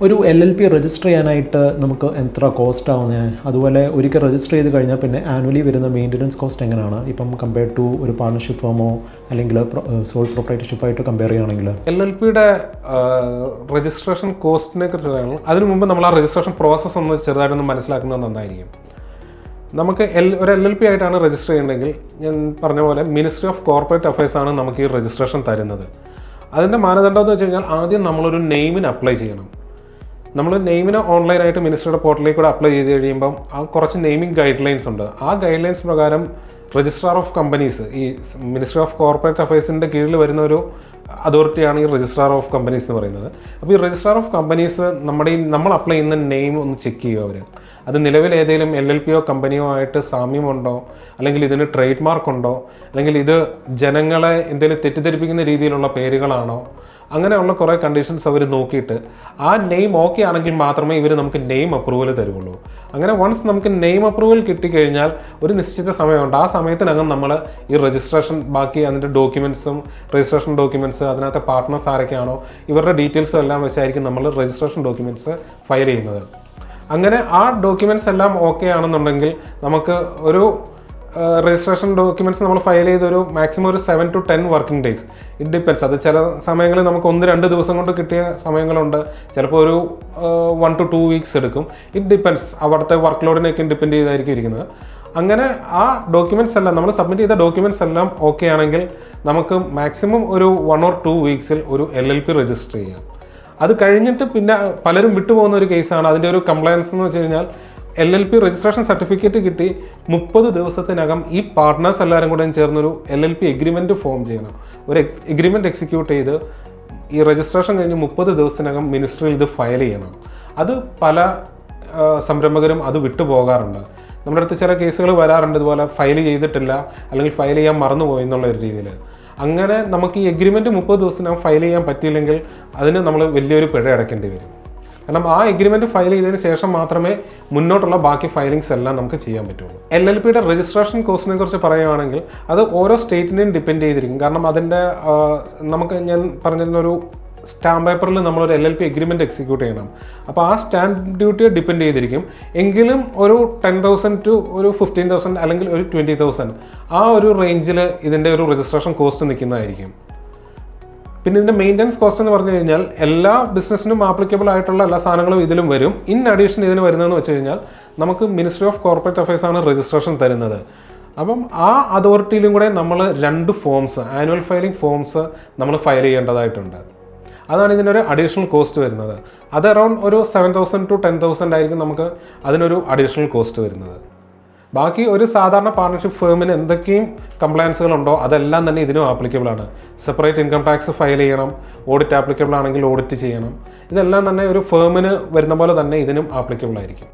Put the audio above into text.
ഒരു LLP register ചെയ്യാനായിട്ട് നമുക്ക് എത്ര കോസ്റ്റ് ആവുന്നത്, അതുപോലെ ഒരിക്കൽ രജിസ്റ്റർ ചെയ്ത് കഴിഞ്ഞാൽ പിന്നെ ആനുവലി വരുന്ന മെയിൻ്റനൻസ് കോസ്റ്റ് എങ്ങനെയാണ് ഇപ്പം കമ്പയർഡ് ടു ഒരു പാർട്ണർഷിപ്പ് ഫേമോ അല്ലെങ്കിൽ സോൾ പ്രൊപ്പറേറ്റർഷിപ്പായിട്ട് കമ്പയർ ചെയ്യുകയാണെങ്കിൽ? LLPയുടെ രജിസ്ട്രേഷൻ കോസ്റ്റിനെ കുറിച്ചാണ്. അതിനു മുമ്പ് നമ്മൾ ആ രജിസ്ട്രേഷൻ പ്രോസസ്സ് ഒന്ന് ചെറുതായിട്ടൊന്ന് മനസ്സിലാക്കുന്നത് നന്നായിരിക്കും. നമുക്ക് ഒരു LLP ആയിട്ടാണ് രജിസ്റ്റർ ചെയ്യേണ്ടതെങ്കിൽ ഞാൻ പറഞ്ഞ പോലെ മിനിസ്ട്രി ഓഫ് കോർപ്പറേറ്റ് അഫയേഴ്സ് ആണ് നമുക്ക് ഈ രജിസ്ട്രേഷൻ തരുന്നത്. അതിൻ്റെ മാനദണ്ഡം എന്ന് വെച്ച് കഴിഞ്ഞാൽ ആദ്യം നമ്മളൊരു നെയിമിന് അപ്ലൈ ചെയ്യണം. നമ്മൾ നെയിമിന് ഓൺലൈനായിട്ട് മിനിസ്ട്രിയുടെ പോർട്ടലിൽ കൂടെ അപ്ലൈ ചെയ്ത് കഴിയുമ്പം ആ കുറച്ച് നെയിമിംഗ് ഗൈഡ് ലൈൻസ് ഉണ്ട്. ആ ഗൈഡ് ലൈൻസ് പ്രകാരം രജിസ്ട്രാർ ഓഫ് കമ്പനീസ്, ഈ മിനിസ്ട്രി ഓഫ് കോർപ്പറേറ്റ് അഫയേഴ്സിൻ്റെ കീഴിൽ വരുന്ന ഒരു അതോറിറ്റിയാണ് ഈ രജിസ്ട്രാർ ഓഫ് കമ്പനീസ് എന്ന് പറയുന്നത്. അപ്പോൾ ഈ രജിസ്ട്രാർ ഓഫ് കമ്പനീസ് നമ്മൾ അപ്ലൈ ചെയ്യുന്ന നെയിം ഒന്ന് ചെക്ക് ചെയ്യുക. അവർ അത് നിലവിൽ ഏതെങ്കിലും LLPയോ കമ്പനിയോ ആയിട്ട് സാമ്യമുണ്ടോ, അല്ലെങ്കിൽ ഇതിന് ട്രേഡ് മാർക്ക് ഉണ്ടോ, അല്ലെങ്കിൽ ഇത് ജനങ്ങളെ എന്തെങ്കിലും തെറ്റിദ്ധരിപ്പിക്കുന്ന രീതിയിലുള്ള പേരുകളാണോ, അങ്ങനെയുള്ള കുറേ കണ്ടീഷൻസ് അവർ നോക്കിയിട്ട് ആ നെയിം ഓക്കെ ആണെങ്കിൽ മാത്രമേ ഇവർ നമുക്ക് നെയിം അപ്രൂവൽ തരുള്ളൂ. അങ്ങനെ വൺസ് നമുക്ക് നെയിം അപ്രൂവൽ കിട്ടിക്കഴിഞ്ഞാൽ ഒരു നിശ്ചിത സമയമുണ്ട്. ആ സമയത്തിനകം നമ്മൾ ഈ രജിസ്ട്രേഷൻ ബാക്കി അതിൻ്റെ ഡോക്യുമെൻറ്റ്സും രജിസ്ട്രേഷൻ ഡോക്യുമെൻറ്റ്സ് അതിനകത്തെ പാർട്ട്നേഴ്സ് ആരൊക്കെയാണോ ഇവരുടെ ഡീറ്റെയിൽസും എല്ലാം വെച്ചായിരിക്കും നമ്മൾ രജിസ്ട്രേഷൻ ഡോക്യുമെൻറ്റ്സ് ഫയൽ ചെയ്യുന്നത്. അങ്ങനെ ആ ഡോക്യുമെൻറ്റ്സ് എല്ലാം ഓക്കെ ആണെന്നുണ്ടെങ്കിൽ നമുക്ക് ഒരു രജിസ്ട്രേഷൻ ഡോക്യുമെൻറ്റ്സ് നമ്മൾ ഫയൽ ചെയ്തൊരു മാക്സിമം ഒരു 7 to 10 working days. It depends. അത് ചില സമയങ്ങളിൽ നമുക്ക് 1-2 ദിവസം കൊണ്ട് കിട്ടിയ സമയങ്ങളുണ്ട്, ചിലപ്പോൾ ഒരു 1 to 2 വീക്സ് എടുക്കും. It depends. അവിടുത്തെ വർക്ക് ലോഡിനെയൊക്കെ ഡിപ്പെൻഡ് ചെയ്തായിരിക്കും ഇരിക്കുന്നത്. അങ്ങനെ ആ ഡോക്യുമെൻറ്റ്സ് എല്ലാം നമ്മൾ സബ്മിറ്റ് ചെയ്ത ഡോക്യുമെൻറ്റ്സ് എല്ലാം ഓക്കെ ആണെങ്കിൽ നമുക്ക് മാക്സിമം ഒരു 1 or 2 വീക്സിൽ ഒരു LLP രജിസ്റ്റർ ചെയ്യാം. അത് കഴിഞ്ഞിട്ട് പിന്നെ പലരും വിട്ടുപോകുന്ന ഒരു കേസാണ് അതിൻ്റെ ഒരു കംപ്ലയൻസ് എന്ന് വെച്ച് കഴിഞ്ഞാൽ LLP രജിസ്ട്രേഷൻ സർട്ടിഫിക്കറ്റ് കിട്ടി 30 ദിവസത്തിനകം ഈ പാർട്ട്നേഴ്സ് എല്ലാവരും കൂടെ ചേർന്നൊരു LLP എഗ്രിമെൻറ്റ് ഫോം ചെയ്യണം. ഒരു എഗ്രിമെൻറ്റ് എക്സിക്യൂട്ട് ചെയ്ത് ഈ രജിസ്ട്രേഷൻ കഴിഞ്ഞ് 30 ദിവസത്തിനകം മിനിസ്ട്രിയിൽ ഇത് ഫയൽ ചെയ്യണം. അത് പല സംരംഭകരും അത് വിട്ടുപോകാറുണ്ട്. നമ്മുടെ അടുത്ത് ചില കേസുകൾ വരാറുണ്ട് ഇതുപോലെ ഫയൽ ചെയ്തിട്ടില്ല അല്ലെങ്കിൽ ഫയൽ ചെയ്യാൻ മറന്നുപോയി എന്നുള്ള ഒരു രീതിയിൽ. അങ്ങനെ നമുക്ക് ഈ എഗ്രിമെൻറ്റ് 30 ദിവസത്തിനകം ഫയൽ ചെയ്യാൻ പറ്റിയില്ലെങ്കിൽ അതിന് നമ്മൾ വലിയൊരു പിഴ അടയ്ക്കേണ്ടി വരും. കാരണം ആ എഗ്രിമെൻറ്റ് ഫയൽ ചെയ്തതിന് ശേഷം മാത്രമേ മുന്നോട്ടുള്ള ബാക്കി ഫയലിങ്സ് എല്ലാം നമുക്ക് ചെയ്യാൻ പറ്റുള്ളൂ. LLPയുടെ രജിസ്ട്രേഷൻ കോസ്റ്റിനെ കുറിച്ച് പറയുകയാണെങ്കിൽ അത് ഓരോ സ്റ്റേറ്റിനെയും ഡിപ്പെൻഡ് ചെയ്തിരിക്കും. കാരണം അതിൻ്റെ നമുക്ക് ഞാൻ പറഞ്ഞിരുന്ന ഒരു സ്റ്റാമ്പ് പേപ്പറിൽ നമ്മളൊരു LLP എഗ്രിമെൻറ്റ് എക്സിക്യൂട്ട് ചെയ്യണം. അപ്പോൾ ആ സ്റ്റാമ്പ് ഡ്യൂട്ടിയെ ഡിപ്പെൻഡ് ചെയ്തിരിക്കും. എങ്കിലും ഒരു 10,000 to ഒരു 15,000 അല്ലെങ്കിൽ ഒരു 20,000 ആ ഒരു റേഞ്ചിൽ ഇതിൻ്റെ ഒരു രജിസ്ട്രേഷൻ കോസ്റ്റ് നിൽക്കുന്നതായിരിക്കും. പിന്നെ ഇതിൻ്റെ മെയിൻ്റനൻസ് കോസ്റ്റ് എന്ന് പറഞ്ഞു കഴിഞ്ഞാൽ എല്ലാ ബിസിനസ്സിനും ആപ്ലിക്കബിൾ ആയിട്ടുള്ള എല്ലാ സാധനങ്ങളും ഇതിലും വരും. ഇൻ അഡീഷൻ ഇതിന് വരുന്നതെന്ന് വെച്ച് കഴിഞ്ഞാൽ നമുക്ക് മിനിസ്ട്രി ഓഫ് കോർപ്പറേറ്റ് അഫയേഴ്സ് ആണ് രജിസ്ട്രേഷൻ തരുന്നത്. അപ്പം ആ അതോറിറ്റിയിലും കൂടെ നമ്മൾ 2 ഫോംസ്, ആനുവൽ ഫയലിംഗ് ഫോംസ് നമ്മൾ ഫയൽ ചെയ്യേണ്ടതായിട്ടുണ്ട്. അതാണ് ഇതിനൊരു അഡീഷണൽ കോസ്റ്റ് വരുന്നത്. അത് അറൗണ്ട് ഒരു 7,000 to 10,000 ആയിരിക്കും നമുക്ക് അതിനൊരു അഡീഷണൽ കോസ്റ്റ് വരുന്നത്. ബാക്കി ഒരു സാധാരണ പാർട്ണർഷിപ്പ് ഫേമിന് എന്തൊക്കെയും കംപ്ലയൻസുകളുണ്ടോ അതെല്ലാം തന്നെ ഇതിനും ആപ്ലിക്കബിൾ ആണ്. സെപ്പറേറ്റ് ഇൻകം ടാക്സ് ഫയൽ ചെയ്യണം, ഓഡിറ്റ് ആപ്ലിക്കബിൾ ആണെങ്കിൽ ഓഡിറ്റ് ചെയ്യണം. ഇതെല്ലാം തന്നെ ഒരു ഫേമിന് വരുന്ന പോലെ തന്നെ ഇതിനും ആപ്ലിക്കബിൾ ആയിരിക്കും.